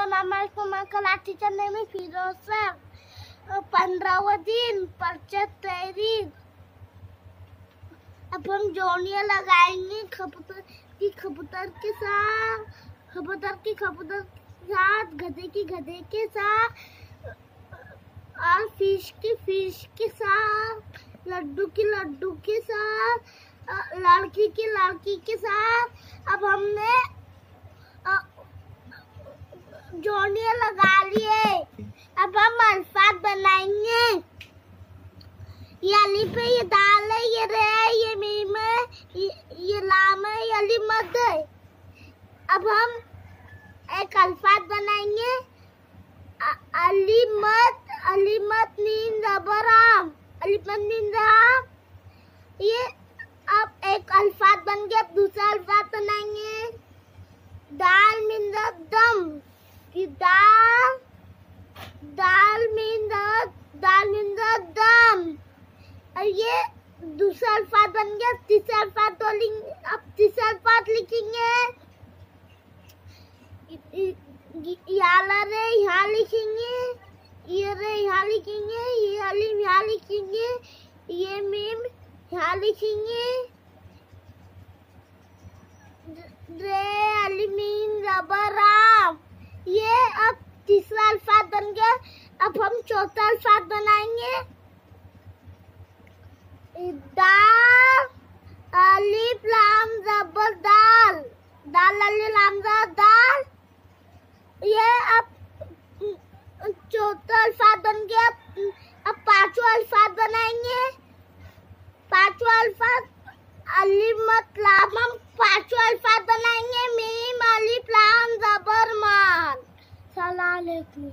मैं कलाटी चलने में फीरोज सर 15वां दिन परीशद तहरीर। अब हम जोड़ियाँ लगाएंगे कबूतर के साथ, कबूतर के साथ, गधे के साथ, और फिश के साथ, लड्डू के साथ, लड़की के साथ। अब हमने जोड़ियाँ लगा लिए। अब हम अल्फाज बनाएंगे। ये अलिफ है, ये दाल है, ये रे है, ये मीम है, ये लाम है, ये अली मद है। अब हम एक अल्फाज बनाएंगे। अलीमत नीन जबराम, अलीमत नीन जबराम। ये अब एक अल्फाज बन गया। अब दूसरा अल्फाज बनाएंगे। दाल मीन दम, कि दाल मीन दम। और ये दूसरा अल्फाज बन गया। तीसरा अल्फाज अब तीसरा अल्फाज लिखेंगे। रे यहाँ लिखेंगे, ये रे यहाँ लिखेंगे, ये अलीम यहाँ लिखेंगे, ये मीम यहाँ लिखेंगे। रे अलीमीन जबराम। ये अब तीसरा अल्फाज बन गया। अब हम चौथा अल्फाज बनाएंगे। दाल अलिफ लाम जबर दाल, दाल अलिफ लाम जबर दाल। ये अब चौथा अल्फाज बन गया। अब पांचवा अल्फाज बनाएंगे। पांचवा अल्फाज अलिफ मत लाम। हम पांचवा अल्फाज बनाएंगे। मीम अलिफ लाम जबर मान। सलाम अलैकुम।